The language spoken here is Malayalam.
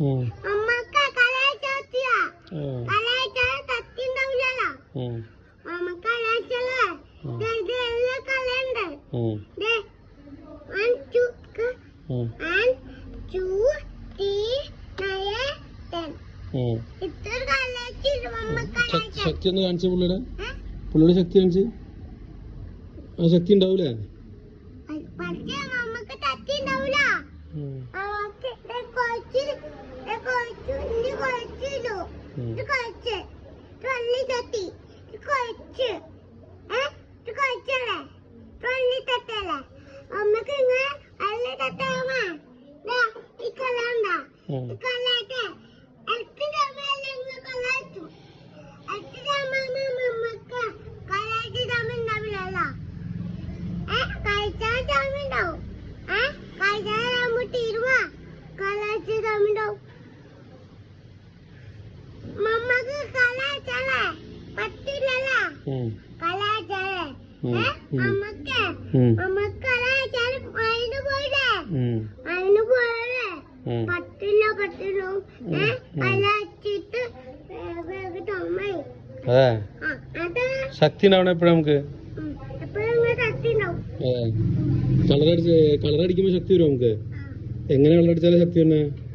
അമ്മക്ക് കലാചാത്തിയാ കലാചാ തത്തിണ്ടാവില്ലല്ലോ അമ്മക്ക് കലാചാലേ ഇത് എല്ലാ കലയുണ്ട് ദേ 1 2 3 9 10 ഇത്ര കലാച്ചിട്ട് അമ്മക്ക് ശക്തി ഒന്ന് കാണിച്ചു പുള്ളിയുടെ ശക്തി കാണിച്ച് ആ ശക്തി ഉണ്ടാവൂലേ പക്ഷേ അമ്മക്ക് തത്തി ഉണ്ടാവില്ല അമ്മക്ക് ഇങ്ങനെ അല്ല തട്ടാമ ഈ കലാണ്ട ഈ കലാട്ടെ മമ്മക്ക് കലാചാലേ പറ്റില്ലല്ലോ കലാചാലേ അമ്മക്ക് കലാചാല അതിന് പോയേ പറ്റില്ല കലാച്ചിട്ട് ശക്തി ഉണ്ടാവണം എപ്പോഴും നമുക്ക് കളറടിക്കുമ്പോ ശക്തി വരും നമുക്ക് എങ്ങനെ കളറടിച്ചാലേ ശക്തി തന്നെ